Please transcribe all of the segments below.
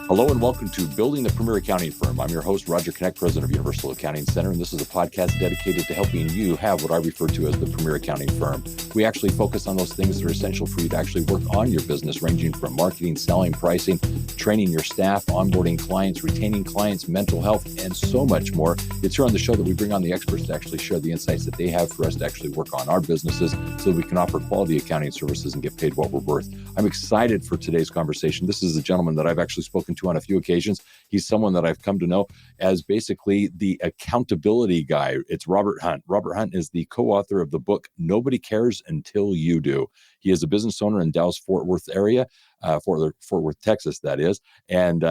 Hello and welcome to Building the Premier Accounting Firm. I'm your host, Roger Connect, president of Universal Accounting Center, and this is a podcast dedicated to helping you have what I refer to as the premier accounting firm. We actually focus on those things that are essential for you to actually work on your business, ranging from marketing, selling, pricing, training your staff, onboarding clients, retaining clients, mental health, and so much more. It's here on the show that we bring on the experts to actually share the insights that they have for us to actually work on our businesses so that we can offer quality accounting services and get paid what we're worth. I'm excited for today's conversation. This is a gentleman that I've actually spoken to on a few occasions. He's someone that I've come to know as basically the accountability guy. It's Robert Hunt. Robert Hunt is the co-author of the book, Nobody Cares Until You Do. He is a business owner in Dallas-Fort Worth area, Fort Worth, Texas, that is. And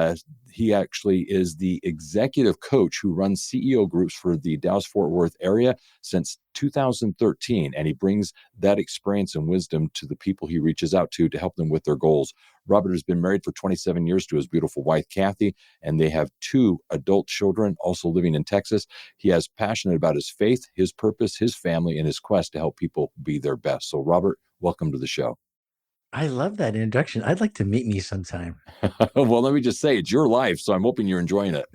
he actually is the executive coach who runs CEO groups for the Dallas-Fort Worth area since 2013. And he brings that experience and wisdom to the people he reaches out to help them with their goals. Robert has been married for 27 years to his beautiful wife, Kathy, and they have 2 adult children also living in Texas. He is passionate about his faith, his purpose, his family, and his quest to help people be their best. So, Robert, welcome to the show. I love that introduction. I'd like to meet me sometime. Well, let me just say, it's your life, so I'm hoping you're enjoying it.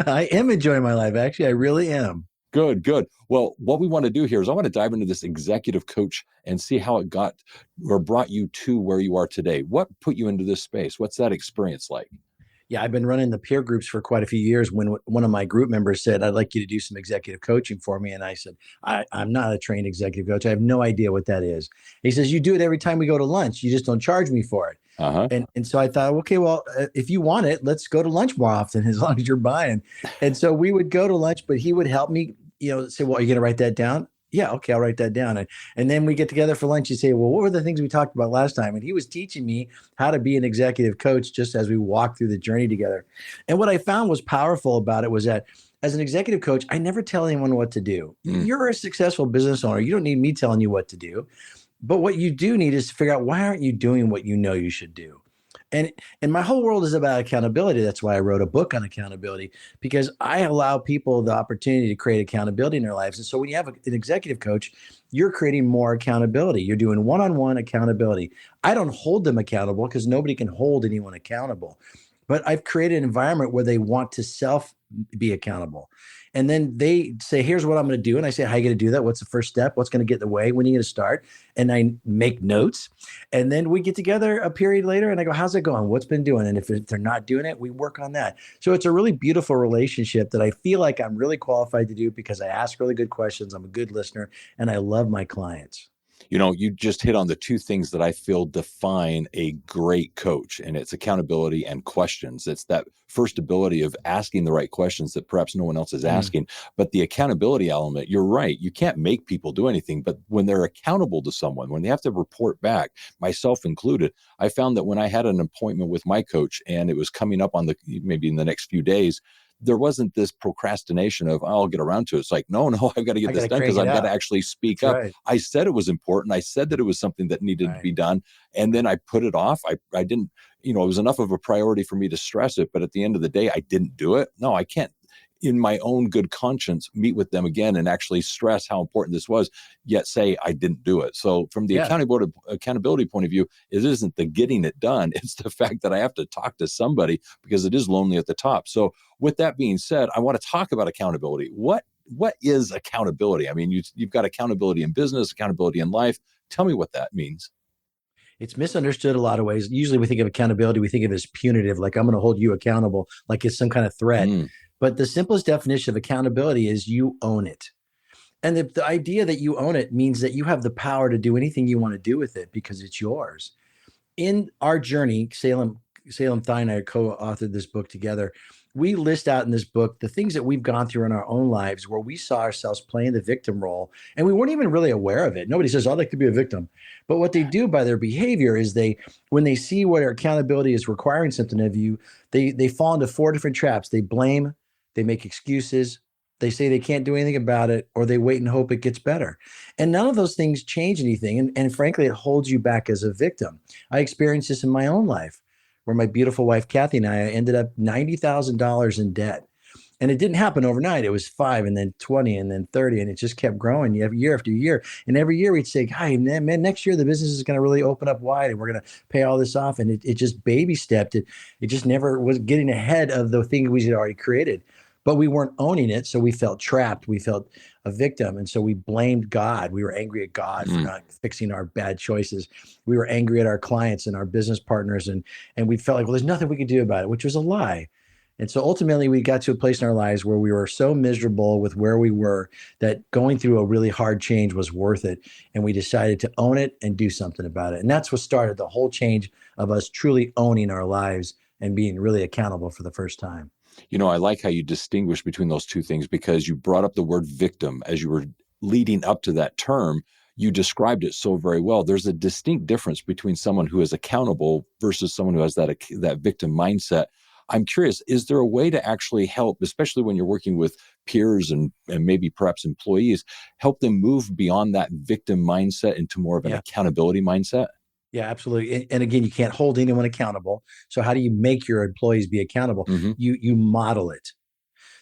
I am enjoying my life. Actually, I really am. Good. Well, what we want to do here is I want to dive into this executive coach and see how it got or brought you to where you are today. What put you into this space? What's that experience like? Yeah, I've been running the peer groups for quite a few years. When one of my group members said, I'd like you to do some executive coaching for me. And I said, I'm not a trained executive coach. I have no idea what that is. He says, you do it every time we go to lunch. You just don't charge me for it. Uh-huh. And so I thought, okay, well, if you want it, let's go to lunch more often as long as you're buying. And so we would go to lunch, but he would help me, say, well, are you going to write that down? Yeah, okay, I'll write that down. And then we get together for lunch. You say, well, what were the things we talked about last time? And he was teaching me how to be an executive coach just as we walked through the journey together. And what I found was powerful about it was that as an executive coach, I never tell anyone what to do. You're a successful business owner. You don't need me telling you what to do. But what you do need is to figure out, why aren't you doing what you know you should do? And my whole world is about accountability. That's why I wrote a book on accountability, because I allow people the opportunity to create accountability in their lives. And so when you have an executive coach, you're creating more accountability. You're doing one-on-one accountability. I don't hold them accountable because nobody can hold anyone accountable. But I've created an environment where they want to be accountable. And then they say, here's what I'm going to do. And I say, how are you going to do that? What's the first step? What's going to get in the way? When are you going to start? And I make notes. And then we get together a period later and I go, how's it going? What's been doing? And if they're not doing it, we work on that. So it's a really beautiful relationship that I feel like I'm really qualified to do because I ask really good questions. I'm a good listener and I love my clients. You just hit on the 2 things that I feel define a great coach, and it's accountability and questions. It's that first ability of asking the right questions that perhaps no one else is asking. But the accountability element, you're right. You can't make people do anything, but when they're accountable to someone, when they have to report back, myself included, I found that when I had an appointment with my coach and it was coming up on maybe in the next few days, there wasn't this procrastination of, I'll get around to it. It's like, no, I've got to get this done because I've got to actually speak up. Right. I said it was important. I said that it was something that needed to be done. And then I put it off. I didn't, it was enough of a priority for me to stress it. But at the end of the day, I didn't do it. No, I can't, in my own good conscience, meet with them again and actually stress how important this was, yet say I didn't do it. So from the accountability point of view, it isn't the getting it done. It's the fact that I have to talk to somebody because it is lonely at the top. So with that being said, I want to talk about accountability. What is accountability? I mean, you've got accountability in business, accountability in life. Tell me what that means. It's misunderstood a lot of ways. Usually we think of accountability, we think of it as punitive, like I'm going to hold you accountable, like it's some kind of threat. But the simplest definition of accountability is you own it. And the idea that you own it means that you have the power to do anything you want to do with it because it's yours. In our journey, Salem Thai and I co-authored this book together. We list out in this book the things that we've gone through in our own lives where we saw ourselves playing the victim role and we weren't even really aware of it. Nobody says, I'd like to be a victim. But what they do by their behavior is when they see what accountability is requiring something of you, they fall into 4 different traps. They blame, they make excuses, they say they can't do anything about it, or they wait and hope it gets better. And none of those things change anything. And frankly, it holds you back as a victim. I experienced this in my own life, where my beautiful wife, Kathy, and I ended up $90,000 in debt. And it didn't happen overnight. It was 5 and then 20 and then 30. And it just kept growing year after year. And every year we'd say, hi, man, next year the business is going to really open up wide and we're going to pay all this off. And it just baby stepped. It just never was getting ahead of the thing we had already created. But we weren't owning it. So we felt trapped. We felt a victim. And so we blamed God. We were angry at God for not fixing our bad choices. We were angry at our clients and our business partners. And we felt like, well, there's nothing we could do about it, which was a lie. And so ultimately we got to a place in our lives where we were so miserable with where we were that going through a really hard change was worth it. And we decided to own it and do something about it. And that's what started the whole change of us truly owning our lives and being really accountable for the first time. I like how you distinguish between those two things, because you brought up the word victim as you were leading up to that term. You described it so very well. There's a distinct difference between someone who is accountable versus someone who has that victim mindset. I'm curious, is there a way to actually help, especially when you're working with peers and maybe perhaps employees, help them move beyond that victim mindset into more of an accountability mindset? Yeah, absolutely. And again, you can't hold anyone accountable. So how do you make your employees be accountable? You model it.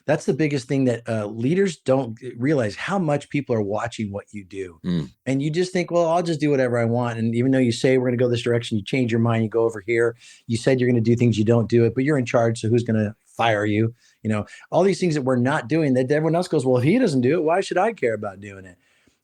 That's the biggest thing that leaders don't realize, how much people are watching what you do. And you just think, well, I'll just do whatever I want. And even though you say we're going to go this direction, you change your mind, you go over here. You said you're going to do things, you don't do it, but you're in charge. So who's going to fire you? All these things that we're not doing that everyone else goes, well, if he doesn't do it, why should I care about doing it?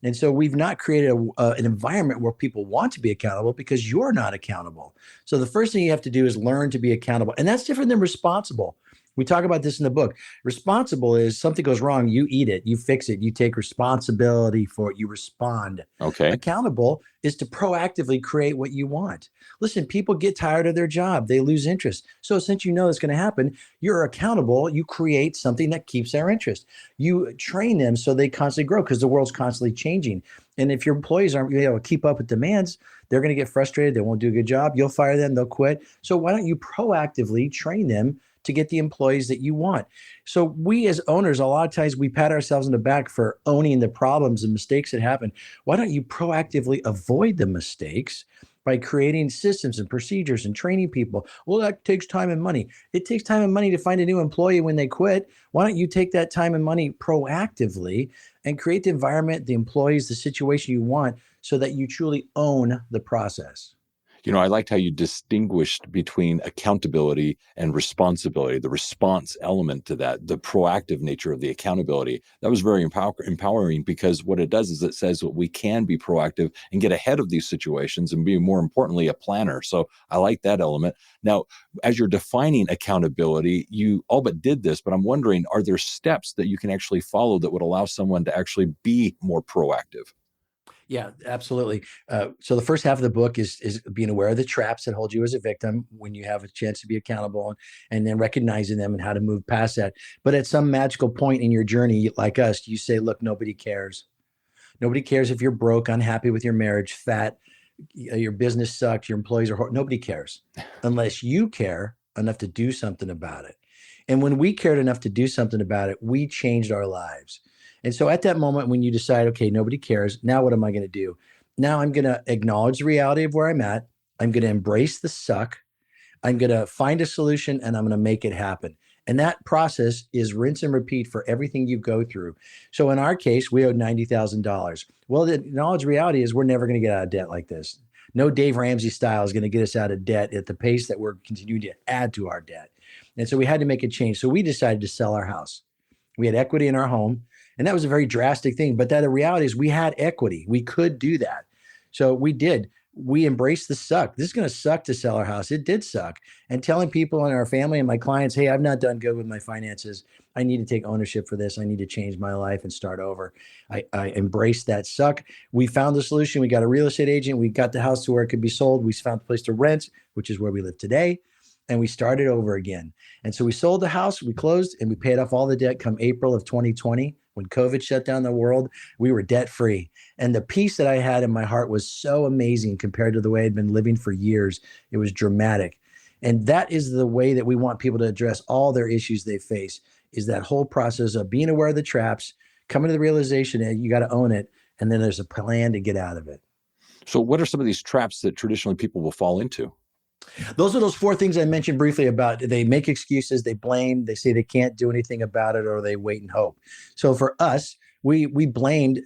And so we've not created an environment where people want to be accountable because you're not accountable. So the first thing you have to do is learn to be accountable. And that's different than responsible. We talk about this in the book. Responsible is something goes wrong, you eat it, you fix it, you take responsibility for it, you respond. Okay. Accountable is to proactively create what you want. Listen, people get tired of their job, they lose interest. So since you know it's going to happen, you're accountable, you create something that keeps their interest. You train them so they constantly grow because the world's constantly changing. And if your employees aren't able to keep up with demands, they're going to get frustrated, they won't do a good job, you'll fire them, they'll quit. So why don't you proactively train them to get the employees that you want? So we as owners, a lot of times we pat ourselves in the back for owning the problems and mistakes that happen. Why don't you proactively avoid the mistakes by creating systems and procedures and training people? Well, that takes time and money. It takes time and money to find a new employee when they quit. Why don't you take that time and money proactively and create the environment, the employees, the situation you want so that you truly own the process? I liked how you distinguished between accountability and responsibility, the response element to that, the proactive nature of the accountability. That was very empowering, because what it does is it says that we can be proactive and get ahead of these situations and be, more importantly, a planner. So I like that element. Now, as you're defining accountability, you all but did this, but I'm wondering, are there steps that you can actually follow that would allow someone to actually be more proactive? Yeah, absolutely. So the first half of the book is being aware of the traps that hold you as a victim when you have a chance to be accountable, and then recognizing them and how to move past that. But at some magical point in your journey, like us, you say, look, nobody cares. Nobody cares if you're broke, unhappy with your marriage, fat, your business sucks, your employees are nobody cares unless you care enough to do something about it. And when we cared enough to do something about it, we changed our lives. And so at that moment, when you decide, okay, nobody cares, now what am I going to do? Now I'm going to acknowledge the reality of where I'm at. I'm going to embrace the suck. I'm going to find a solution and I'm going to make it happen. And that process is rinse and repeat for everything you go through. So in our case, we owed $90,000. Well, the acknowledged reality is we're never going to get out of debt like this. No Dave Ramsey style is going to get us out of debt at the pace that we're continuing to add to our debt. And so we had to make a change. So we decided to sell our house. We had equity in our home. And that was a very drastic thing. But the reality is we had equity. We could do that. So we did. We embraced the suck. This is going to suck to sell our house. It did suck. And telling people in our family and my clients, hey, I've not done good with my finances. I need to take ownership for this. I need to change my life and start over. I embraced that suck. We found the solution. We got a real estate agent. We got the house to where it could be sold. We found a place to rent, which is where we live today. And we started over again. And so we sold the house, we closed, and we paid off all the debt come April of 2020. When COVID shut down the world, we were debt free. And the peace that I had in my heart was so amazing compared to the way I'd been living for years. It was dramatic. And that is the way that we want people to address all their issues they face, is that whole process of being aware of the traps, coming to the realization that you got to own it, and then there's a plan to get out of it. So what are some of these traps that traditionally people will fall into? Those are those four things I mentioned briefly about they make excuses, they blame, they say they can't do anything about it, or they wait and hope. So for us, we blamed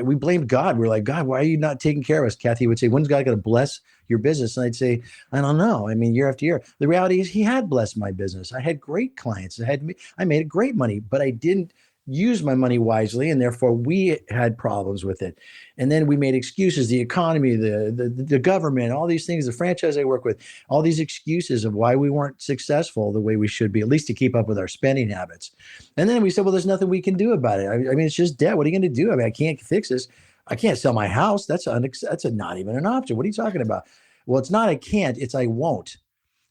we blamed God. We're like, God, why are you not taking care of us? Kathy would say, when's God going to bless your business? And I'd say, I don't know. I mean, year after year. The reality is he had blessed my business. I had great clients. I made great money, but I didn't use my money wisely, and therefore we had problems with it. And then we made excuses, the economy, the government, all these things, the franchise I work with, all these excuses of why we weren't successful the way we should be, at least to keep up with our spending habits. And then we said, well, there's nothing we can do about it. I mean, it's just debt. What are you going to do? I mean, I can't fix this. I can't sell my house. That's not even an option. What are you talking about? Well, it's not I can't, it's I won't.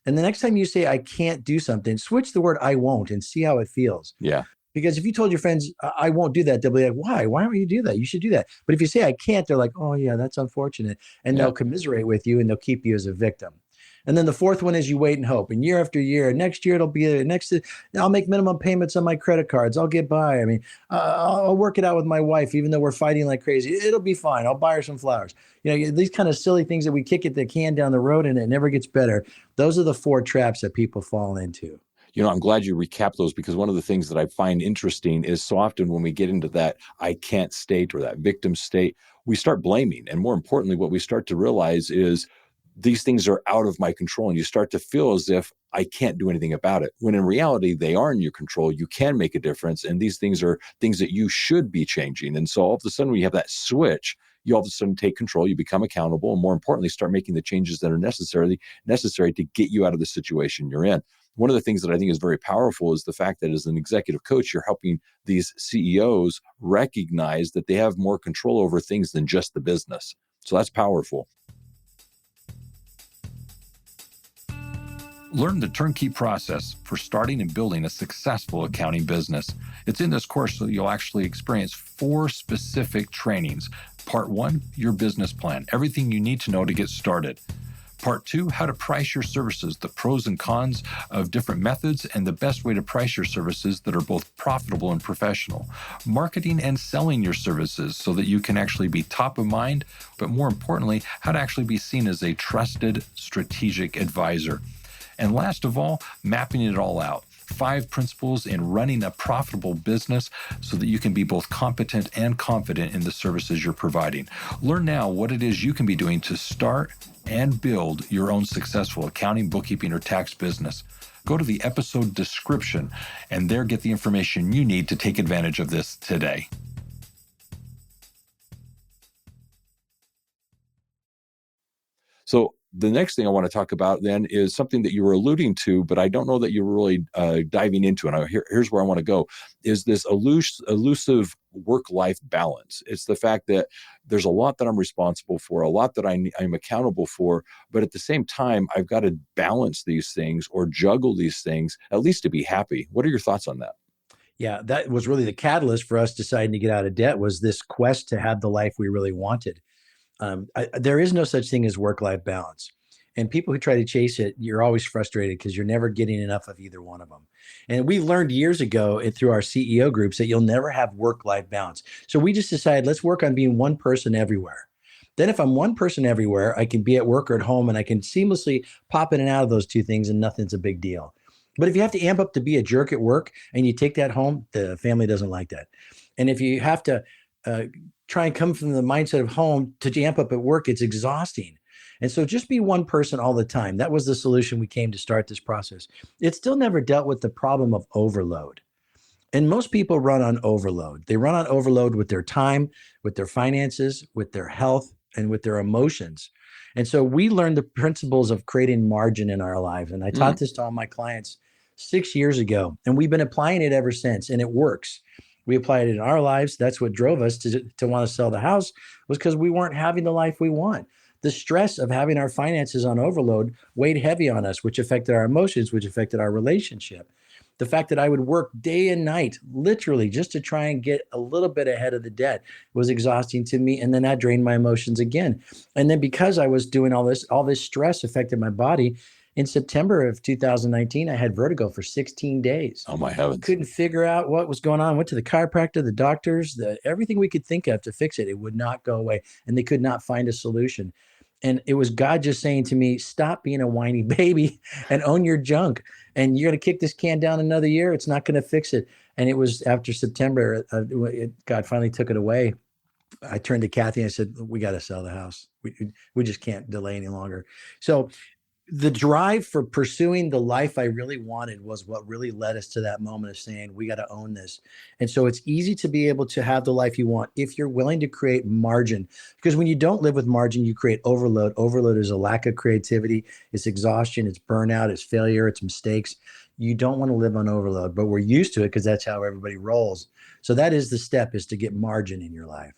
And the next time you say I can't do something, switch the word I won't and see how it feels. Yeah. Because if you told your friends, I won't do that, they'll be like, why? Why don't you do that? You should do that. But if you say, I can't, they're like, oh, yeah, that's unfortunate. And Yeah. they'll commiserate with you and they'll keep you as a victim. And then the fourth one is you wait and hope. And year after year, next year, it'll be I'll make minimum payments on my credit cards. I'll get by. I mean, I'll work it out with my wife, even though we're fighting like crazy. It'll be fine. I'll buy her some flowers. These kind of silly things that we kick at the can down the road and it never gets better. Those are the four traps that people fall into. I'm glad you recap those, because one of the things that I find interesting is so often when we get into that I can't state or that victim state, we start blaming. And more importantly, what we start to realize is these things are out of my control. And you start to feel as if I can't do anything about it, when in reality, they are in your control. You can make a difference. And these things are things that you should be changing. And so all of a sudden, when you have that switch, you all of a sudden take control, you become accountable, and more importantly, start making the changes that are necessary to get you out of the situation you're in. One of the things that I think is very powerful is the fact that as an executive coach, you're helping these CEOs recognize that they have more control over things than just the business. So that's powerful. Learn the turnkey process for starting and building a successful accounting business. It's in this course so you'll actually experience 4 specific trainings. Part 1, your business plan, everything you need to know to get started. Part 2, how to price your services, the pros and cons of different methods and the best way to price your services that are both profitable and professional. Marketing and selling your services so that you can actually be top of mind, but more importantly, how to actually be seen as a trusted strategic advisor. And last of all, mapping it all out. 5 principles in running a profitable business so that you can be both competent and confident in the services you're providing. Learn now what it is you can be doing to start and build your own successful accounting, bookkeeping, or tax business. Go to the episode description and there get the information you need to take advantage of this today. So the next thing I want to talk about then is something that you were alluding to, but I don't know that you were really diving into. And here's where I want to go, is this elusive work-life balance. It's the fact that there's a lot that I'm responsible for, a lot that I'm accountable for, but at the same time, I've got to balance these things or juggle these things, at least to be happy. What are your thoughts on that? Yeah, that was really the catalyst for us deciding to get out of debt, was this quest to have the life we really wanted. There is no such thing as work-life balance. And people who try to chase it, you're always frustrated because you're never getting enough of either one of them. And we learned years ago through our CEO groups that you'll never have work-life balance. So we just decided, let's work on being one person everywhere. Then if I'm one person everywhere, I can be at work or at home and I can seamlessly pop in and out of those two things and nothing's a big deal. But if you have to amp up to be a jerk at work and you take that home, the family doesn't like that. And if you have to try and come from the mindset of home to amp up at work, it's exhausting. And so just be one person all the time. That was the solution we came to start this process. It still never dealt with the problem of overload. And most people run on overload. They run on overload with their time, with their finances, with their health, and with their emotions. And so we learned the principles of creating margin in our lives. And I taught this to all my clients 6 years ago, and we've been applying it ever since, and it works. We applied it in our lives. That's what drove us to want to sell the house, was because we weren't having the life we want. The stress of having our finances on overload weighed heavy on us, which affected our emotions, which affected our relationship. The fact that I would work day and night, literally, just to try and get a little bit ahead of the debt was exhausting to me. And then that drained my emotions again. And then because I was doing all this stress affected my body. In September of 2019, I had vertigo for 16 days. Oh my heavens. Couldn't figure out what was going on. Went to the chiropractor, the doctors, everything we could think of to fix it. It would not go away. And they could not find a solution. And it was God just saying to me, stop being a whiny baby and own your junk. And you're going to kick this can down another year. It's not going to fix it. And it was after September, God finally took it away. I turned to Kathy and I said, we got to sell the house. We just can't delay any longer. So the drive for pursuing the life I really wanted was what really led us to that moment of saying, we got to own this. And so it's easy to be able to have the life you want if you're willing to create margin. Because when you don't live with margin, you create overload. Overload is a lack of creativity, it's exhaustion, it's burnout, it's failure, it's mistakes. You don't want to live on overload, but we're used to it because that's how everybody rolls. So that is the step, is to get margin in your life.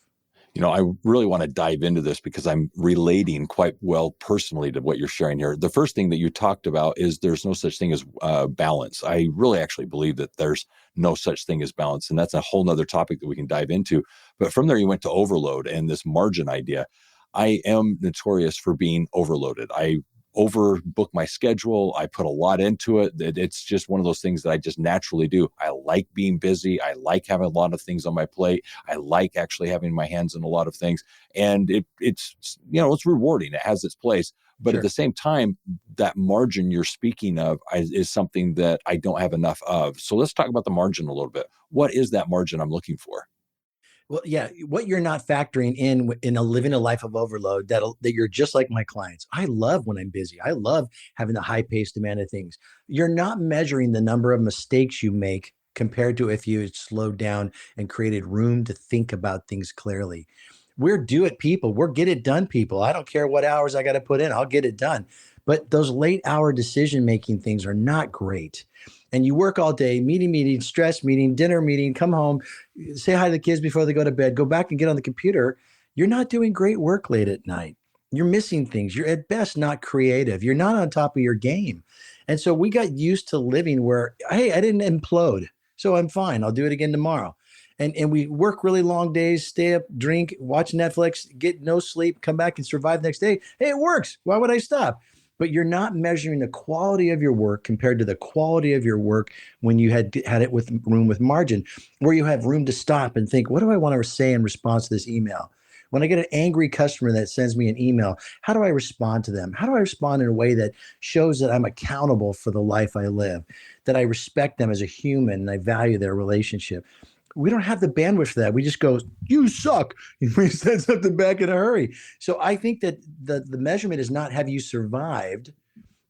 I really want to dive into this because I'm relating quite well personally to what you're sharing here. The first thing that you talked about is there's no such thing as balance. I really actually believe that there's no such thing as balance. And that's a whole nother topic that we can dive into. But from there, you went to overload and this margin idea. I am notorious for being overloaded. I overbook my schedule. I put a lot into it. It's just one of those things that I just naturally do. I like being busy. I like having a lot of things on my plate. I like actually having my hands in a lot of things. And it's rewarding. It has its place. But Sure. at the same time, that margin you're speaking of is something that I don't have enough of. So let's talk about the margin a little bit. What is that margin I'm looking for? Well, yeah, what you're not factoring in living a life of overload, that you're just like my clients. I love when I'm busy. I love having the high paced demand of things. You're not measuring the number of mistakes you make compared to if you slowed down and created room to think about things clearly. We're do it people. We're get it done people. I don't care what hours I got to put in. I'll get it done. But those late hour decision making things are not great. And you work all day, meeting, stress meeting, dinner meeting, come home, say hi to the kids before they go to bed, go back and get on the computer. You're not doing great work late at night. You're missing things. You're at best not creative. You're not on top of your game. And so we got used to living where, hey, I didn't implode, so I'm fine. I'll do it again tomorrow. And we work really long days, stay up, drink, watch Netflix, get no sleep, come back and survive the next day. Hey, it works. Why would I stop? But you're not measuring the quality of your work compared to the quality of your work when you had it with room with margin, where you have room to stop and think, what do I want to say in response to this email? When I get an angry customer that sends me an email, how do I respond to them? How do I respond in a way that shows that I'm accountable for the life I live, that I respect them as a human and I value their relationship? We don't have the bandwidth for that. We just go, you suck. We send something back in a hurry. So I think that the measurement is not have you survived.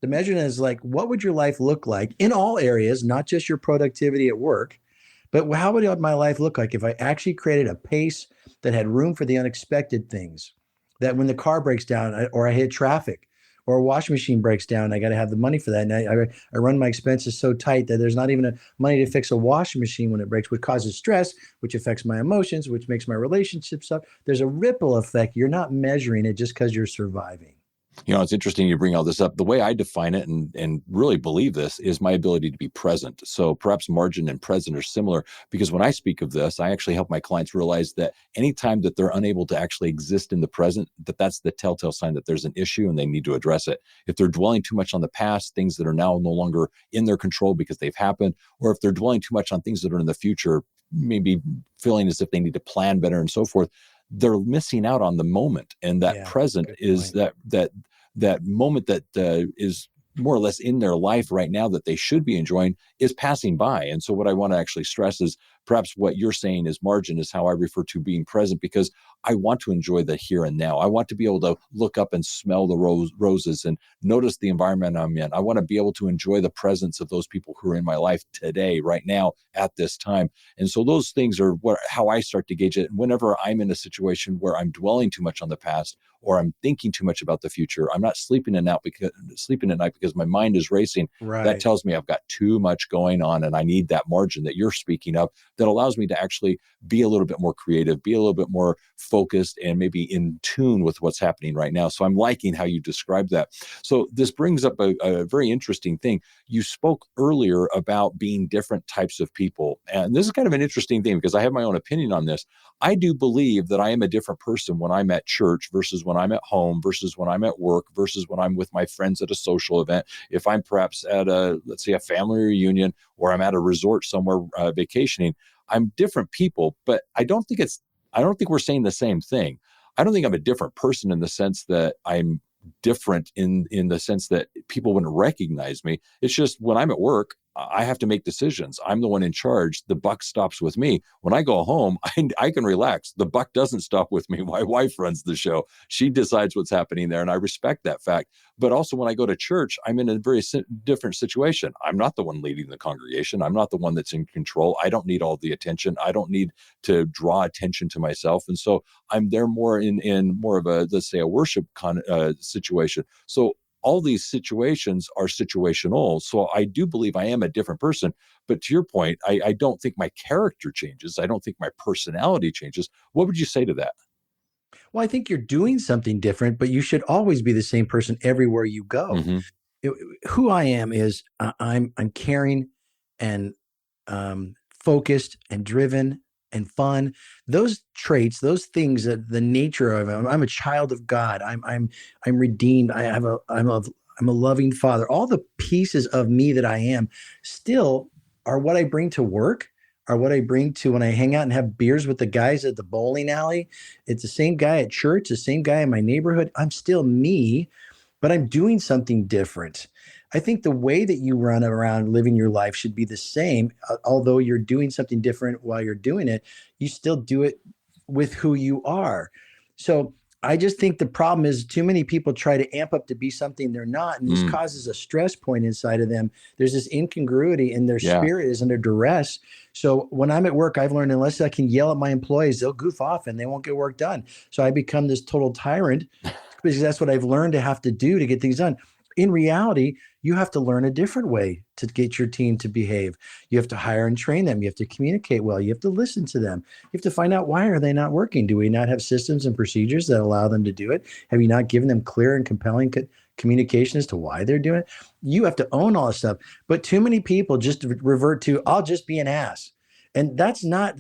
The measurement is like, what would your life look like in all areas, not just your productivity at work, but how would my life look like if I actually created a pace that had room for the unexpected things? That when the car breaks down or I hit traffic or a washing machine breaks down, I got to have the money for that. And I run my expenses so tight that there's not even money to fix a washing machine when it breaks, which causes stress, which affects my emotions, which makes my relationships up. There's a ripple effect. You're not measuring it just because you're surviving. It's interesting you bring all this up. The way I define it and really believe this is my ability to be present. So perhaps margin and present are similar because when I speak of this, I actually help my clients realize that anytime that they're unable to actually exist in the present, that's the telltale sign that there's an issue and they need to address it. If they're dwelling too much on the past, things that are now no longer in their control because they've happened, or if they're dwelling too much on things that are in the future, maybe feeling as if they need to plan better and so forth, they're missing out on the moment. And that present is that moment that is more or less in their life right now that they should be enjoying is passing by. And so what I want to actually stress is perhaps what you're saying is margin is how I refer to being present, because I want to enjoy the here and now. I want to be able to look up and smell the roses and notice the environment I'm in. I want to be able to enjoy the presence of those people who are in my life today, right now, at this time. And so those things are how I start to gauge it. Whenever I'm in a situation where I'm dwelling too much on the past or I'm thinking too much about the future, I'm not sleeping at night because my mind is racing. Right. That tells me I've got too much going on and I need that margin that you're speaking of that allows me to actually be a little bit more creative, be a little bit more focused, and maybe in tune with what's happening right now. So I'm liking how you described that. So this brings up a very interesting thing. You spoke earlier about being different types of people. And this is kind of an interesting thing because I have my own opinion on this. I do believe that I am a different person when I'm at church versus when I'm at home versus when I'm at work versus when I'm with my friends at a social event. If I'm perhaps at let's say a family reunion or I'm at a resort somewhere vacationing, I'm different people, but I don't think we're saying the same thing. I don't think I'm a different person in the sense that I'm different in the sense that people wouldn't recognize me. It's just when I'm at work, I have to make decisions. I'm the one in charge. The buck stops with me. When I go home, I can relax. The buck doesn't stop with me. My wife runs the show. She decides what's happening there, and I respect that fact. But also when I go to church, I'm in a very different situation. I'm not the one leading the congregation. I'm not the one that's in control. I don't need all the attention. I don't need to draw attention to myself. And so I'm there more in more of a, let's say, a worship situation. So all these situations are situational. So I do believe I am a different person. But to your point, I don't think my character changes. I don't think my personality changes. What would you say to that? Well, I think you're doing something different, but you should always be the same person everywhere you go. Mm-hmm. It- who I am is I'm caring and focused and driven and fun. Those traits, those things, that the nature of it, I'm a child of God. I'm redeemed. I'm a loving father. All the pieces of me that I am still are what I bring to work. Are what I bring to when I hang out and have beers with the guys at the bowling alley. It's the same guy at church, the same guy in my neighborhood. I'm still me, but I'm doing something different. I think the way that you run around living your life should be the same, although you're doing something different while you're doing it. You still do it with who you are. So I just think the problem is too many people try to amp up to be something they're not, and this Mm, causes a stress point inside of them. There's this incongruity, and their yeah. spirit is under duress. So when I'm at work, I've learned unless I can yell at my employees, they'll goof off and they won't get work done. So I become this total tyrant because that's what I've learned to have to do to get things done. In reality, you have to learn a different way to get your team to behave. You have to hire and train them. You have to communicate well. You have to listen to them. You have to find out, why are they not working? Do we not have systems and procedures that allow them to do it? Have you not given them clear and compelling communication as to why they're doing it? You have to own all this stuff. But too many people just revert to, I'll just be an ass. And that's not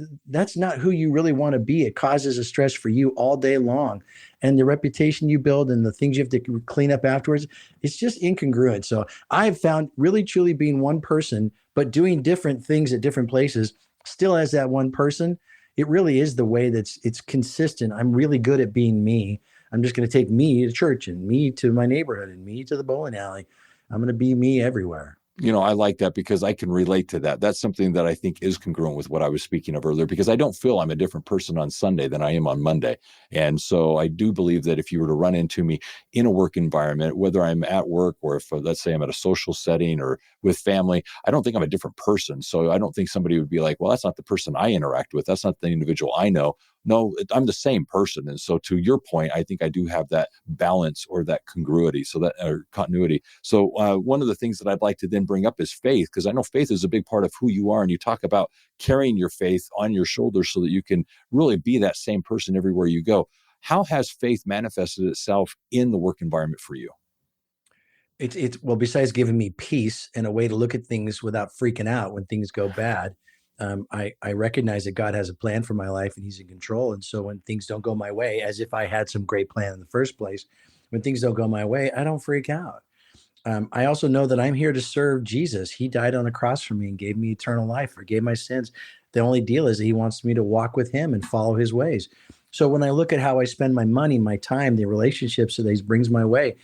who you really want to be. It causes a stress for you all day long. And the reputation you build and the things you have to clean up afterwards, it's just incongruent. So I've found really truly being one person, but doing different things at different places, still as that one person. It really is the way it's consistent. I'm really good at being me. I'm just going to take me to church and me to my neighborhood and me to the bowling alley. I'm going to be me everywhere. I like that because I can relate to that. That's something that I think is congruent with what I was speaking of earlier, because I don't feel I'm a different person on Sunday than I am on Monday. And so I do believe that if you were to run into me in a work environment, whether I'm at work or if, let's say, I'm at a social setting or with family, I don't think I'm a different person. So I don't think somebody would be like, well, that's not the person I interact with. That's not the individual I know. No, I'm the same person. And so to your point, I think I do have that balance or that congruity, so that or continuity. So one of the things that I'd like to then bring up is faith, because I know faith is a big part of who you are. And you talk about carrying your faith on your shoulders so that you can really be that same person everywhere you go. How has faith manifested itself in the work environment for you? It's well, besides giving me peace and a way to look at things without freaking out when things go bad. I recognize that God has a plan for my life and He's in control. And so when things don't go my way, as if I had some great plan in the first place, when things don't go my way, I don't freak out. I also know that I'm here to serve Jesus. He died on the cross for me and gave me eternal life, forgave my sins. The only deal is that He wants me to walk with Him and follow His ways. So when I look at how I spend my money, my time, the relationships that He brings my way,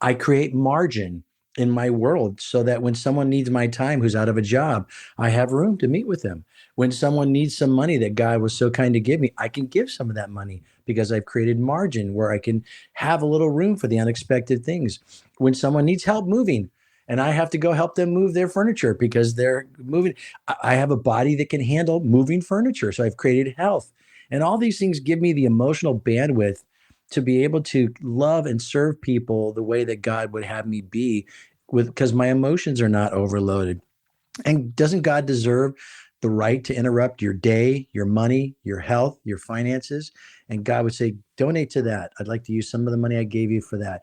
I create margin in my world so that when someone needs my time who's out of a job, I have room to meet with them. When someone needs some money that God was so kind to give me, I can give some of that money because I've created margin where I can have a little room for the unexpected things. When someone needs help moving and I have to go help them move their furniture because they're moving, I have a body that can handle moving furniture. So I've created health. And all these things give me the emotional bandwidth to be able to love and serve people the way that God would have me be, with because my emotions are not overloaded. And doesn't God deserve the right to interrupt your day, your money, your health, your finances? And God would say, donate to that. I'd like to use some of the money I gave you for that.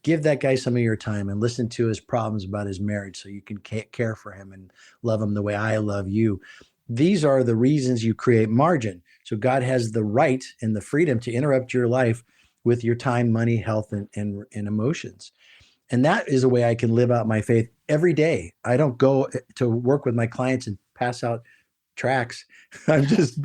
Give that guy some of your time and listen to his problems about his marriage so you can care for him and love him the way I love you. These are the reasons you create margin. So God has the right and the freedom to interrupt your life with your time, money, health, and emotions. And that is a way I can live out my faith every day. I don't go to work with my clients and pass out tracks. I'm just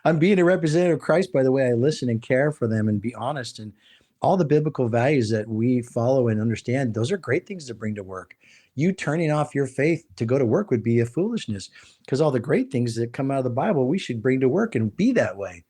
I'm being a representative of Christ by the way I listen and care for them and be honest. And all the biblical values that we follow and understand, those are great things to bring to work. You turning off your faith to go to work would be a foolishness, because all the great things that come out of the Bible, we should bring to work and be that way.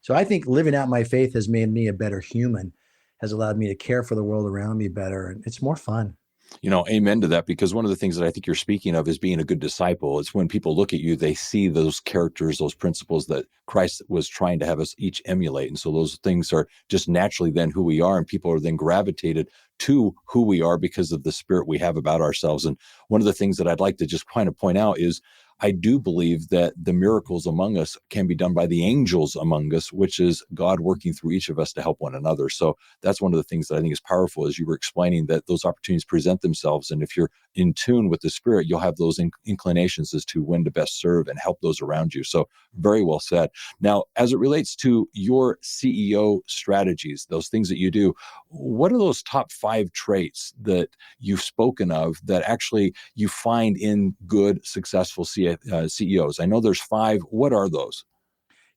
So I think living out my faith has made me a better human, has allowed me to care for the world around me better. And it's more fun. Amen to that, because one of the things that I think you're speaking of is being a good disciple. It's when people look at you, they see those characters, those principles that Christ was trying to have us each emulate. And so those things are just naturally then who we are, and people are then gravitated to who we are because of the spirit we have about ourselves. And one of the things that I'd like to just kind of point out is I do believe that the miracles among us can be done by the angels among us, which is God working through each of us to help one another. So that's one of the things that I think is powerful, as you were explaining, that those opportunities present themselves. And if you're in tune with the spirit, you'll have those inclinations as to when to best serve and help those around you. So very well said. Now, as it relates to your CEO strategies, those things that you do, what are those top 5 traits that you've spoken of that actually you find in good, successful CEOs? I know there's 5. What are those?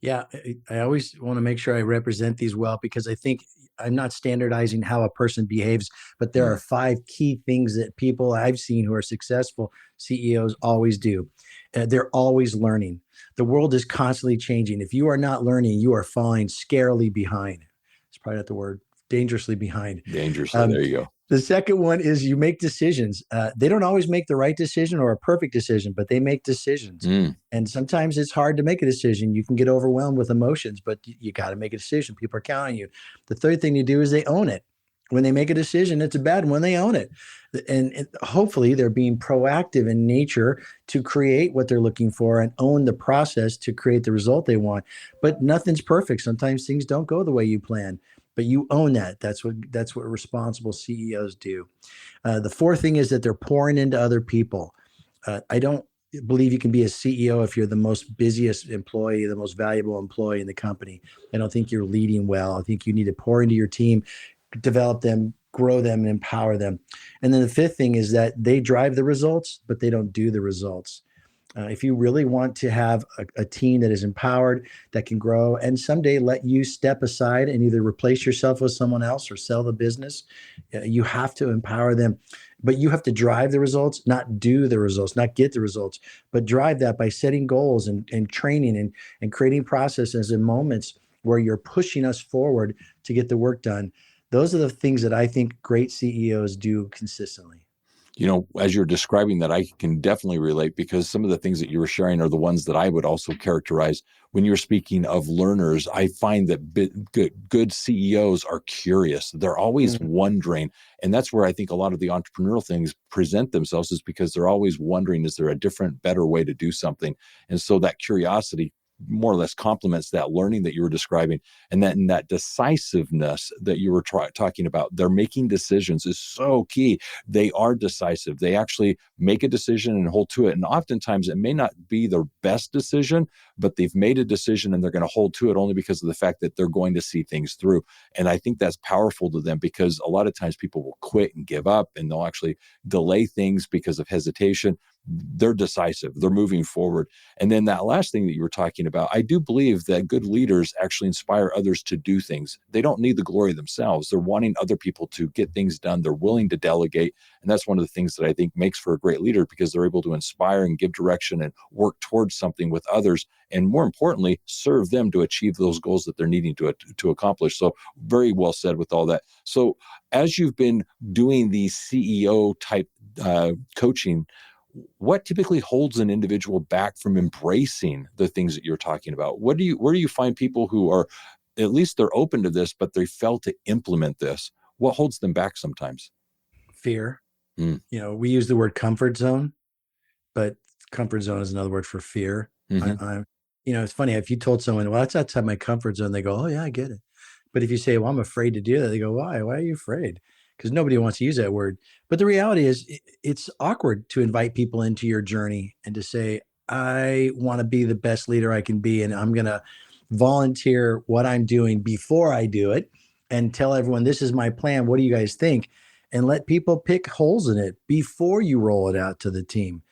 Yeah, I always want to make sure I represent these well, because I think I'm not standardizing how a person behaves, but there are 5 key things that people I've seen who are successful CEOs always do. They're always learning. The world is constantly changing. If you are not learning, you are falling scarily behind. It's probably not the word, dangerously behind. Dangerously, there you go. The second one is you make decisions. They don't always make the right decision or a perfect decision, but they make decisions. And sometimes it's hard to make a decision. You can get overwhelmed with emotions, but you got to make a decision. People are counting you. The third thing you do is they own it. When they make a decision, it's a bad one, they own it. And hopefully they're being proactive in nature to create what they're looking for and own the process to create the result they want. But nothing's perfect. Sometimes things don't go the way you plan, but you own that. That's what responsible CEOs do. The fourth thing is that they're pouring into other people. I don't believe you can be a CEO if you're the most busiest employee, the most valuable employee in the company. I don't think you're leading well. I think you need to pour into your team, develop them, grow them, and empower them. And then the fifth thing is that they drive the results, but they don't do the results. If you really want to have a team that is empowered, that can grow, and someday let you step aside and either replace yourself with someone else or sell the business, you have to empower them. But you have to drive the results, not do the results, not get the results, but drive that by setting goals and training and creating processes and moments where you're pushing us forward to get the work done. Those are the things that I think great CEOs do consistently. As you're describing that, I can definitely relate, because some of the things that you were sharing are the ones that I would also characterize. When you're speaking of learners, I find that good CEOs are curious. They're always wondering. And that's where I think a lot of the entrepreneurial things present themselves, is because they're always wondering, is there a different, better way to do something? And so that curiosity more or less complements that learning that you were describing. And then that decisiveness that you were talking about, they're making decisions, is so key. They are decisive. They actually make a decision and hold to it. And oftentimes it may not be their best decision, but they've made a decision and they're going to hold to it only because of the fact that they're going to see things through. And I think that's powerful to them, because a lot of times people will quit and give up, and they'll actually delay things because of hesitation. They're decisive. They're moving forward. And then that last thing that you were talking about, I do believe that good leaders actually inspire others to do things. They don't need the glory themselves. They're wanting other people to get things done. They're willing to delegate. And that's one of the things that I think makes for a great leader, because they're able to inspire and give direction and work towards something with others. And more importantly, serve them to achieve those goals that they're needing to accomplish. So very well said with all that. So as you've been doing the CEO type coaching, what typically holds an individual back from embracing the things that you're talking about? Where do you find people who are, at least they're open to this, but they fail to implement this? What holds them back sometimes? Fear. We use the word comfort zone, but comfort zone is another word for fear. It's funny, if you told someone, well, that's outside my comfort zone, they go, oh yeah, I get it. But if you say, well, I'm afraid to do that, they go, why are you afraid? Because nobody wants to use that word. But the reality is it's awkward to invite people into your journey and to say, I want to be the best leader I can be, and I'm going to volunteer what I'm doing before I do it and tell everyone, this is my plan. What do you guys think? And let people pick holes in it before you roll it out to the team.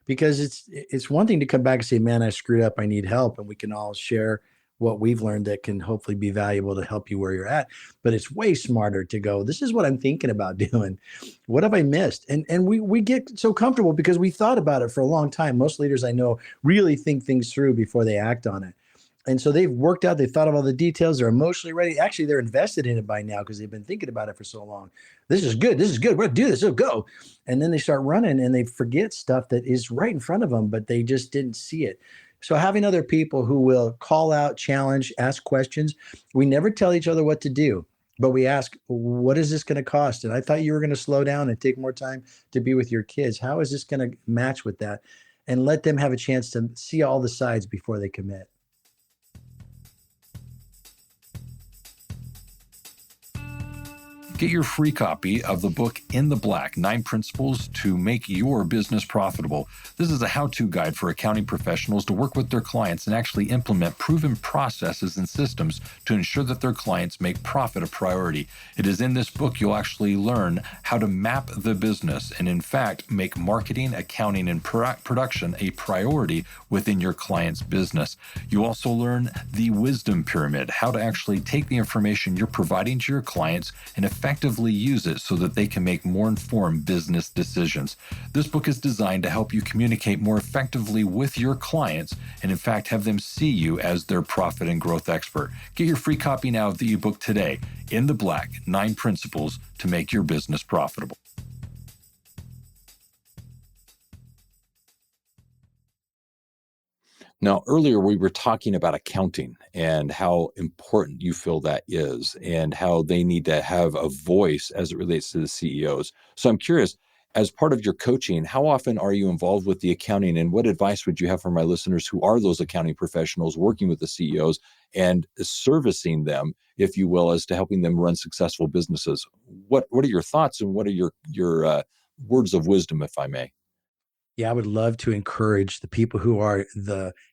because it's one thing to come back and say, man, I screwed up, I need help, and we can all share what we've learned that can hopefully be valuable to help you where you're at. But it's way smarter to go, this is what I'm thinking about doing. What have I missed? And we get so comfortable because we thought about it for a long time. Most leaders I know really think things through before they act on it. And so they've worked out, they've thought of all the details, they're emotionally ready. Actually, they're invested in it by now because they've been thinking about it for so long. This is good. This is good. We're going to do this. So go. And then they start running and they forget stuff that is right in front of them, but they just didn't see it. So having other people who will call out, challenge, ask questions. We never tell each other what to do, but we ask, what is this going to cost? And I thought you were going to slow down and take more time to be with your kids. How is this going to match with that? And let them have a chance to see all the sides before they commit. Get your free copy of the book In the Black, 9 Principles to Make Your Business Profitable. This is a how-to guide for accounting professionals to work with their clients and actually implement proven processes and systems to ensure that their clients make profit a priority. It is in this book you'll actually learn how to map the business and, in fact, make marketing, accounting, and production a priority within your client's business. You also learn the wisdom pyramid, how to actually take the information you're providing to your clients and effectively use it so that they can make more informed business decisions. This book is designed to help you communicate more effectively with your clients and, in fact, have them see you as their profit and growth expert. Get your free copy now of the ebook today, In the Black, 9 Principles to Make Your Business Profitable. Now, earlier we were talking about accounting and how important you feel that is and how they need to have a voice as it relates to the CEOs. So I'm curious, as part of your coaching, how often are you involved with the accounting, and what advice would you have for my listeners who are those accounting professionals working with the CEOs and servicing them, if you will, as to helping them run successful businesses? What are your thoughts and what are your words of wisdom, if I may? Yeah, I would love to encourage the people who are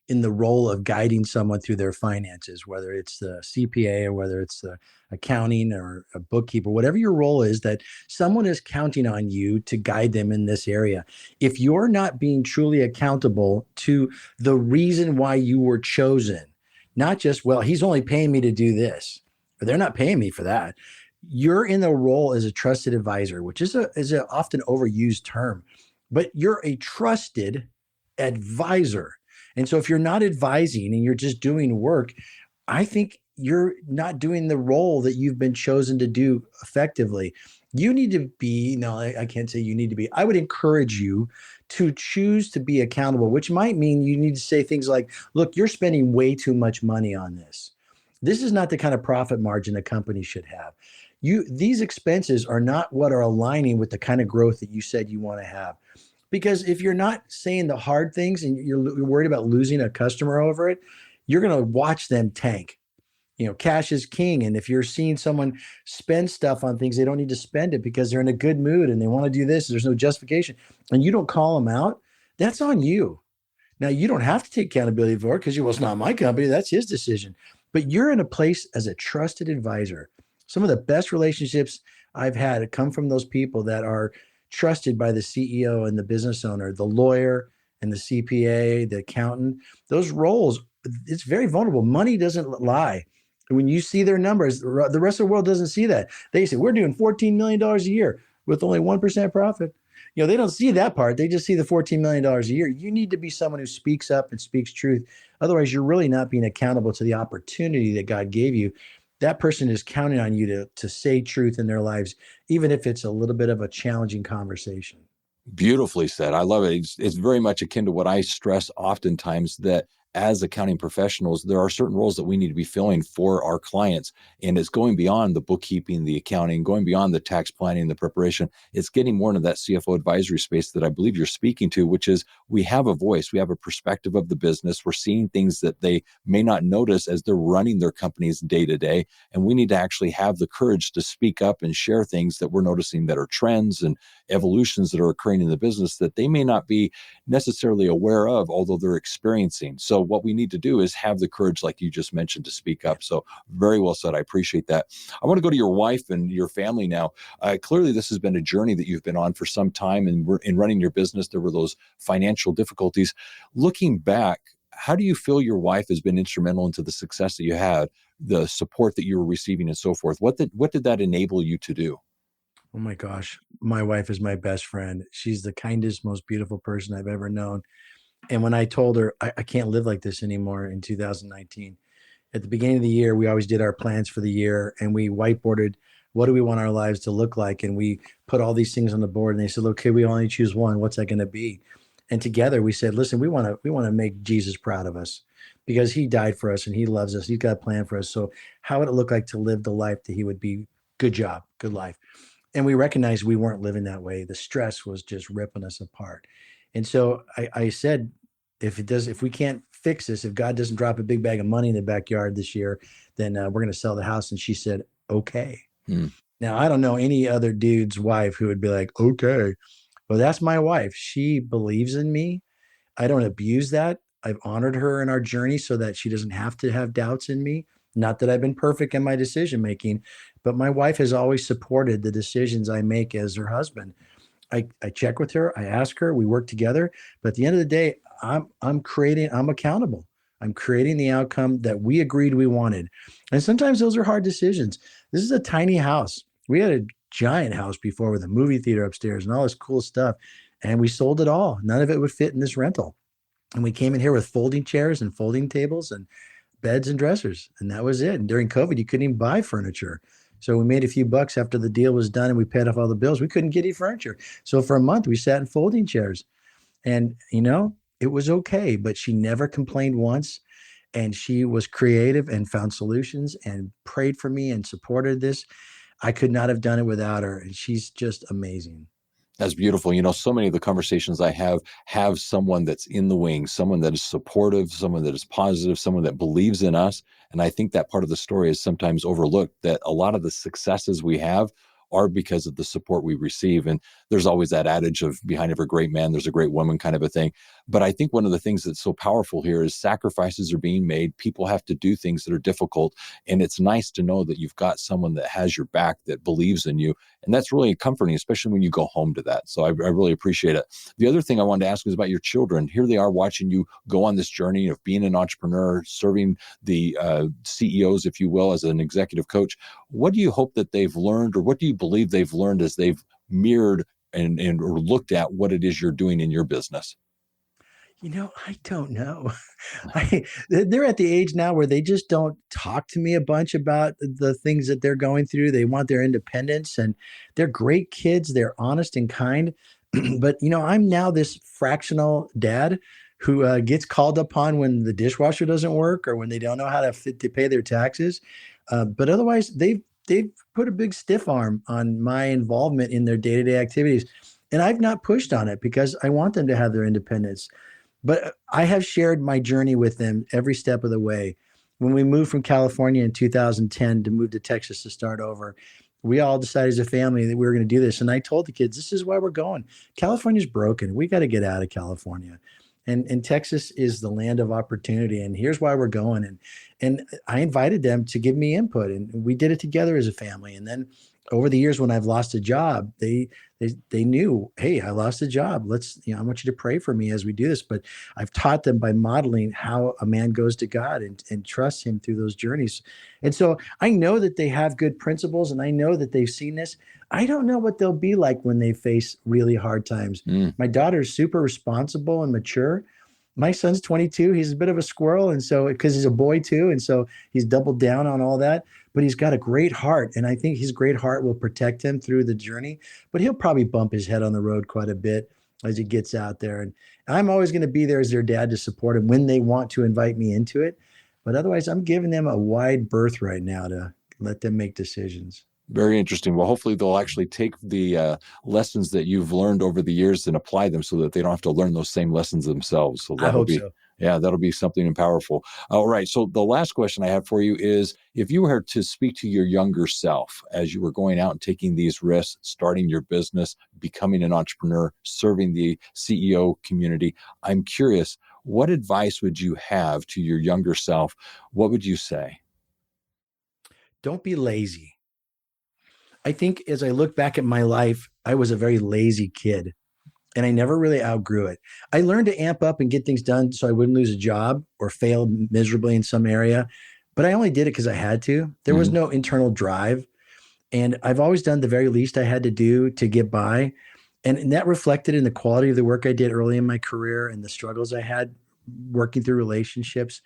in the role of guiding someone through their finances, whether it's the CPA or whether it's the accounting or a bookkeeper, whatever your role is, that someone is counting on you to guide them in this area. If you're not being truly accountable to the reason why you were chosen, not just, well, he's only paying me to do this, or they're not paying me for that. You're in the role as a trusted advisor, which is a often overused term, but you're a trusted advisor. And so if you're not advising and you're just doing work, I think you're not doing the role that you've been chosen to do effectively. You need to be, no, I can't say you need to be. I would encourage you to choose to be accountable, which might mean you need to say things like, look, you're spending way too much money on this. This is not the kind of profit margin a company should have. These expenses are not what are aligning with the kind of growth that you said you want to have. Because if you're not saying the hard things and you're worried about losing a customer over it, you're going to watch them tank. You know, cash is king. And if you're seeing someone spend stuff on things, they don't need to spend it because they're in a good mood and they want to do this, there's no justification, and you don't call them out, that's on you. Now, you don't have to take accountability for it because well, it's not my company, that's his decision. But you're in a place as a trusted advisor. Some of the best relationships I've had come from those people that are trusted by the CEO and the business owner, the lawyer and the CPA, the accountant. Those roles, it's very vulnerable. Money doesn't lie. When you see their numbers, the rest of the world doesn't see that. They say, we're doing $14 million a year with only 1% profit. You know, they don't see that part. They just see the $14 million a year. You need to be someone who speaks up and speaks truth. Otherwise, you're really not being accountable to the opportunity that God gave you. That person is counting on you to say truth in their lives, even if it's a little bit of a challenging conversation. Beautifully said. I love it. It's very much akin to what I stress oftentimes, that as accounting professionals, there are certain roles that we need to be filling for our clients. And it's going beyond the bookkeeping, the accounting, going beyond the tax planning, the preparation. It's getting more into that CFO advisory space that I believe you're speaking to, which is we have a voice, we have a perspective of the business. We're seeing things that they may not notice as they're running their companies day to day. And we need to actually have the courage to speak up and share things that we're noticing that are trends and evolutions that are occurring in the business that they may not be necessarily aware of, although they're experiencing. So what we need to do is have the courage, like you just mentioned, to speak up. So very well said. I appreciate that. I want to go to your wife and your family now. Clearly, this has been a journey that you've been on for some time, and in running your business, there were those financial difficulties. Looking back, how do you feel your wife has been instrumental into the success that you had, the support that you were receiving, and so forth? What did that enable you to do? Oh my gosh, my wife is my best friend. She's the kindest, most beautiful person I've ever known. And when I told her I can't live like this anymore in 2019, at the beginning of the year, we always did our plans for the year and we whiteboarded what do we want our lives to look like. And we put all these things on the board and they said, okay, we only choose one. What's that going to be? And together we said, listen, we want to make Jesus proud of us because he died for us and he loves us. He's got a plan for us. So how would it look like to live the life that he would be? Good job, good life. And we recognized we weren't living that way. The stress was just ripping us apart. And so I said, if we can't fix this, if God doesn't drop a big bag of money in the backyard this year, then we're going to sell the house. And she said, okay. Now, I don't know any other dude's wife who would be like, okay, well, that's my wife. She believes in me. I don't abuse that. I've honored her in our journey so that she doesn't have to have doubts in me. Not that I've been perfect in my decision making, but my wife has always supported the decisions I make as her husband. I check with her, I ask her, we work together. But at the end of the day, I'm accountable. I'm creating the outcome that we agreed we wanted. And sometimes those are hard decisions. This is a tiny house. We had a giant house before with a movie theater upstairs and all this cool stuff. And we sold it all. None of it would fit in this rental. And we came in here with folding chairs and folding tables and beds and dressers. And that was it. And during COVID, you couldn't even buy furniture. So we made a few bucks after the deal was done and we paid off all the bills. We couldn't get any furniture. So for a month, we sat in folding chairs. And, it was okay. But she never complained once. And she was creative and found solutions and prayed for me and supported this. I could not have done it without her. And she's just amazing. That's beautiful. So many of the conversations I have someone that's in the wings, someone that is supportive, someone that is positive, someone that believes in us. And I think that part of the story is sometimes overlooked, that a lot of the successes we have are because of the support we receive. And there's always that adage of behind every great man, there's a great woman kind of a thing. But I think one of the things that's so powerful here is sacrifices are being made. People have to do things that are difficult. And it's nice to know that you've got someone that has your back, that believes in you. And that's really comforting, especially when you go home to that. So I really appreciate it. The other thing I wanted to ask was about your children. Here they are watching you go on this journey of being an entrepreneur, serving the CEOs, if you will, as an executive coach. What do you hope that they've learned, or what do you believe they've learned as they've mirrored and or looked at what it is you're doing in your business? I don't know. They're at the age now where they just don't talk to me a bunch about the things that they're going through. They want their independence and they're great kids. They're honest and kind. But, I'm now this fractional dad who gets called upon when the dishwasher doesn't work or when they don't know how to pay their taxes. But otherwise, they've put a big stiff arm on my involvement in their day-to-day activities. And I've not pushed on it because I want them to have their independence. But I have shared my journey with them every step of the way. When we moved from California in 2010 to move to Texas to start over, we all decided as a family that we were going to do this. And I told the kids, this is why we're going. California's broken. We got to get out of California. And Texas is the land of opportunity. And here's why we're going. And I invited them to give me input. And we did it together as a family. And then over the years, when I've lost a job, they knew, hey, I lost a job. I want you to pray for me as we do this. But I've taught them by modeling how a man goes to God and trusts him through those journeys. And so I know that they have good principles and I know that they've seen this. I don't know what they'll be like when they face really hard times. My daughter's super responsible and mature. My son's 22. He's a bit of a squirrel. And so, because he's a boy too. And so he's doubled down on all that, but he's got a great heart. And I think his great heart will protect him through the journey, but he'll probably bump his head on the road quite a bit as he gets out there. And I'm always going to be there as their dad to support him when they want to invite me into it. But otherwise, I'm giving them a wide berth right now to let them make decisions. Very interesting. Well, hopefully they'll actually take the lessons that you've learned over the years and apply them so that they don't have to learn those same lessons themselves. So I hope so. Yeah, that'll be something powerful. All right. So the last question I have for you is, if you were to speak to your younger self as you were going out and taking these risks, starting your business, becoming an entrepreneur, serving the CEO community, I'm curious, what advice would you have to your younger self? What would you say? Don't be lazy. I think as I look back at my life, I was a very lazy kid and I never really outgrew it. I learned to amp up and get things done so I wouldn't lose a job or fail miserably in some area. But I only did it because I had to. There was Mm-hmm. no internal drive. And I've always done the very least I had to do to get by. And that reflected in the quality of the work I did early in my career and the struggles I had working through relationships.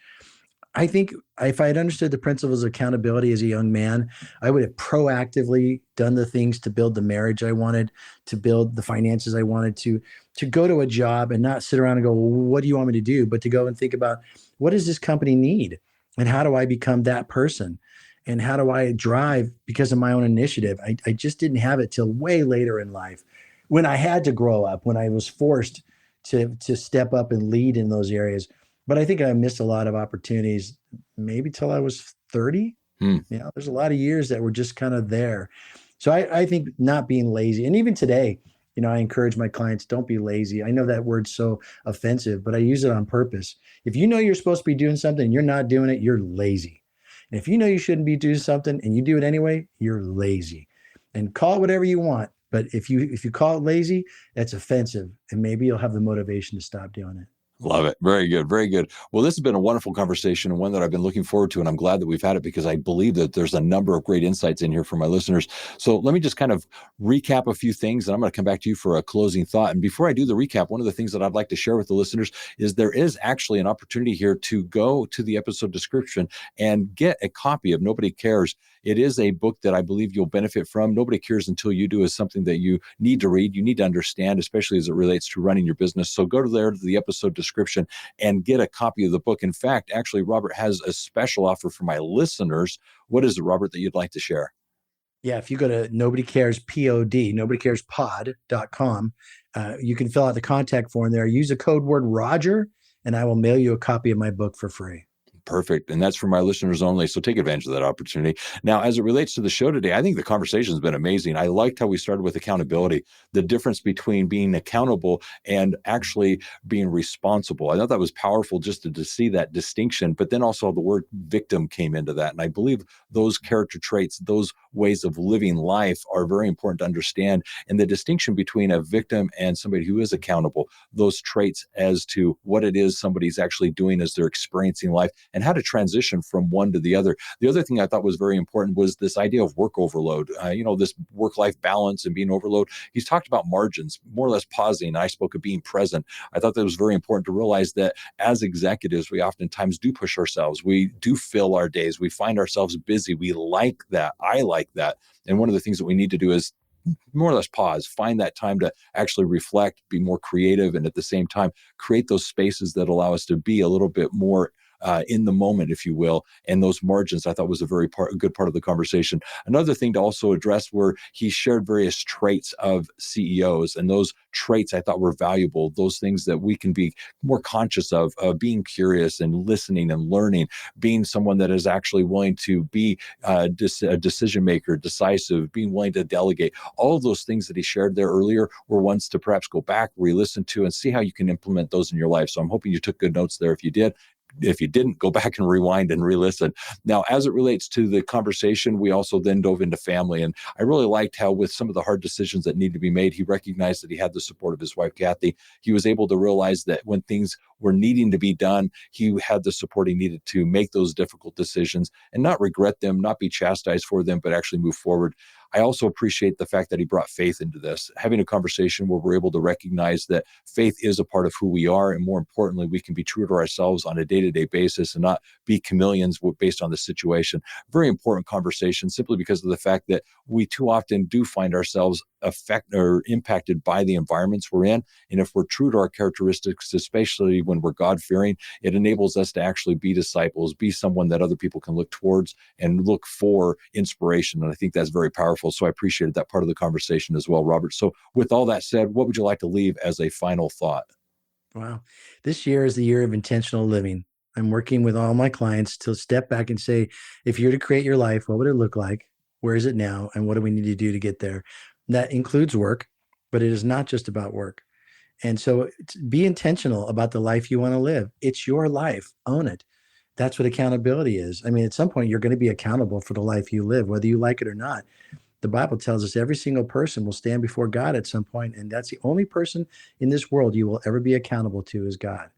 I think if I had understood the principles of accountability as a young man, I would have proactively done the things to build the marriage I wanted, to build the finances I wanted to go to a job and not sit around and go, well, what do you want me to do? But to go and think about what does this company need? And how do I become that person? And how do I drive because of my own initiative? I just didn't have it till way later in life when I had to grow up, when I was forced to step up and lead in those areas. But I think I missed a lot of opportunities maybe till I was 30. Hmm. You know, there's a lot of years that were just kind of there. So I think not being lazy, and even today, you know, I encourage my clients, don't be lazy. I know that word's so offensive, but I use it on purpose. If you know you're supposed to be doing something and you're not doing it, you're lazy. And if you know you shouldn't be doing something and you do it anyway, you're lazy. And call it whatever you want. But if you call it lazy, that's offensive. And maybe you'll have the motivation to stop doing it. Love it. Very good. Very good. Well, this has been a wonderful conversation and one that I've been looking forward to. And I'm glad that we've had it because I believe that there's a number of great insights in here for my listeners. So let me just kind of recap a few things and I'm going to come back to you for a closing thought. And before I do the recap, one of the things that I'd like to share with the listeners is there is actually an opportunity here to go to the episode description and get a copy of Nobody Cares. It is a book that I believe you'll benefit from. Nobody Cares Until You Do is something that you need to read. You need to understand, especially as it relates to running your business. So go to the episode description and get a copy of the book. In fact, actually, Robert has a special offer for my listeners. What is it, Robert, that you'd like to share? Yeah, if you go to Nobody Cares Pod, nobodycarespod.com, you can fill out the contact form there. Use the code word Roger, and I will mail you a copy of my book for free. Perfect. And that's for my listeners only. So take advantage of that opportunity. Now, as it relates to the show today, I think the conversation has been amazing. I liked how we started with accountability, the difference between being accountable and actually being responsible. I thought that was powerful just to see that distinction, but then also the word victim came into that. And I believe those character traits, those ways of living life are very important to understand. And the distinction between a victim and somebody who is accountable, those traits as to what it is somebody's actually doing as they're experiencing life and how to transition from one to the other. The other thing I thought was very important was this idea of work overload, this work-life balance and being overload. He's talked about margins, more or less pausing. I spoke of being present. I thought that was very important to realize that as executives, we oftentimes do push ourselves. We do fill our days. We find ourselves busy. We like that. I like that. And one of the things that we need to do is more or less pause, find that time to actually reflect, be more creative, and at the same time, create those spaces that allow us to be a little bit more in the moment, if you will. And those margins, I thought was a good part of the conversation. Another thing to also address were he shared various traits of CEOs, and those traits I thought were valuable. Those things that we can be more conscious of being curious and listening and learning, being someone that is actually willing to be a decision maker, decisive, being willing to delegate. All of those things that he shared there earlier were ones to perhaps go back, re-listen to, and see how you can implement those in your life. So I'm hoping you took good notes there. If you did, if you didn't, go back and rewind and re-listen. Now, as it relates to the conversation, we also then dove into family. And I really liked how with some of the hard decisions that need to be made, he recognized that he had the support of his wife, Kathy. He was able to realize that when things were needing to be done, he had the support he needed to make those difficult decisions and not regret them, not be chastised for them, but actually move forward. I also appreciate the fact that he brought faith into this, having a conversation where we're able to recognize that faith is a part of who we are. And more importantly, we can be true to ourselves on a day-to-day basis and not be chameleons based on the situation. Very important conversation simply because of the fact that we too often do find ourselves affected or impacted by the environments we're in. And if we're true to our characteristics, especially when we're God-fearing, it enables us to actually be disciples, be someone that other people can look towards and look for inspiration. And I think that's very powerful. So I appreciated that part of the conversation as well, Robert. So with all that said, what would you like to leave as a final thought? Wow. This year is the year of intentional living. I'm working with all my clients to step back and say, if you're to create your life, what would it look like? Where is it now? And what do we need to do to get there? That includes work, but it is not just about work. And so be intentional about the life you want to live. It's your life. Own it. That's what accountability is. I mean, at some point, you're going to be accountable for the life you live, whether you like it or not. The Bible tells us every single person will stand before God at some point, and that's the only person in this world you will ever be accountable to is God.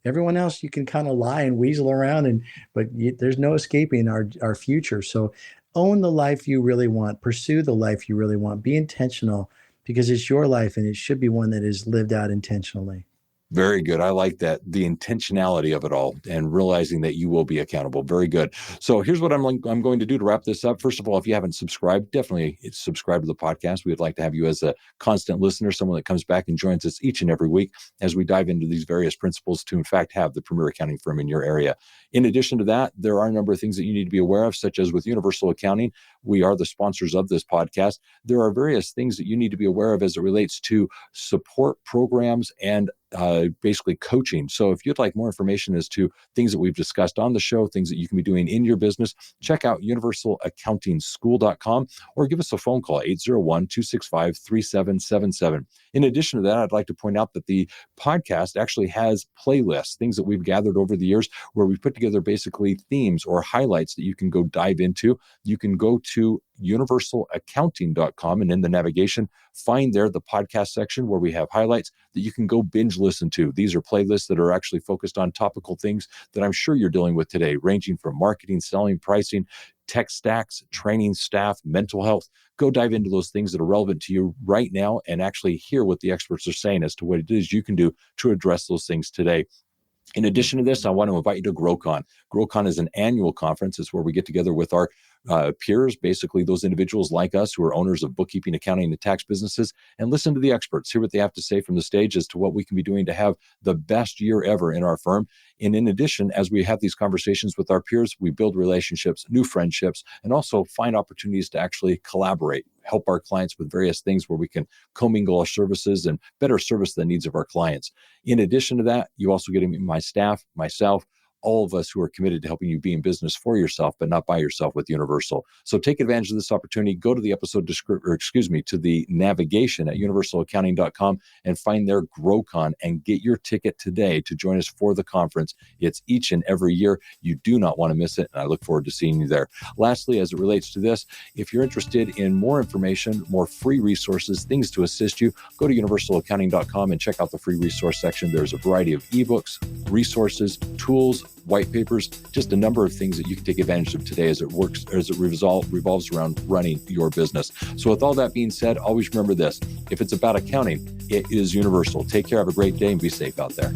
Everyone else you can kind of lie and weasel around, but there's no escaping our future. So own the life you really want, pursue the life you really want, be intentional because it's your life and it should be one that is lived out intentionally. Very good. I like that. The intentionality of it all and realizing that you will be accountable. Very good. So here's what I'm going to do to wrap this up. First of all, if you haven't subscribed, definitely subscribe to the podcast. We would like to have you as a constant listener, someone that comes back and joins us each and every week as we dive into these various principles to, in fact, have the premier accounting firm in your area. In addition to that, there are a number of things that you need to be aware of, such as with Universal Accounting. We are the sponsors of this podcast. There are various things that you need to be aware of as it relates to support programs and basically coaching. So if you'd like more information as to things that we've discussed on the show, things that you can be doing in your business, check out universalaccountingschool.com or give us a phone call, 801-265-3777. In addition to that, I'd like to point out that the podcast actually has playlists, things that we've gathered over the years where we've put together basically themes or highlights that you can go dive into. You can go to universalaccounting.com and in the navigation, find there the podcast section where we have highlights that you can go binge listen to. These are playlists that are actually focused on topical things that I'm sure you're dealing with today, ranging from marketing, selling, pricing, tech stacks, training staff, mental health. Go dive into those things that are relevant to you right now and actually hear what the experts are saying as to what it is you can do to address those things today. In addition to this, I want to invite you to GrowCon. GrowCon is an annual conference. It's where we get together with our peers, basically those individuals like us who are owners of bookkeeping, accounting, and tax businesses, and listen to the experts, hear what they have to say from the stage as to what we can be doing to have the best year ever in our firm. And in addition, as we have these conversations with our peers, we build relationships, new friendships, and also find opportunities to actually collaborate, help our clients with various things where we can commingle our services and better service the needs of our clients. In addition to that, you also get my staff, myself, all of us who are committed to helping you be in business for yourself, but not by yourself with Universal. So take advantage of this opportunity. Go to the episode to the navigation at universalaccounting.com and find their GrowCon and get your ticket today to join us for the conference. It's each and every year. You do not want to miss it, and I look forward to seeing you there. Lastly, as it relates to this, if you're interested in more information, more free resources, things to assist you, go to universalaccounting.com and check out the free resource section. There's a variety of ebooks, resources, tools, white papers, just a number of things that you can take advantage of today as it revolves around running your business. So with all that being said, always remember this: if it's about accounting, it is universal. Take care, have a great day, and be safe out there.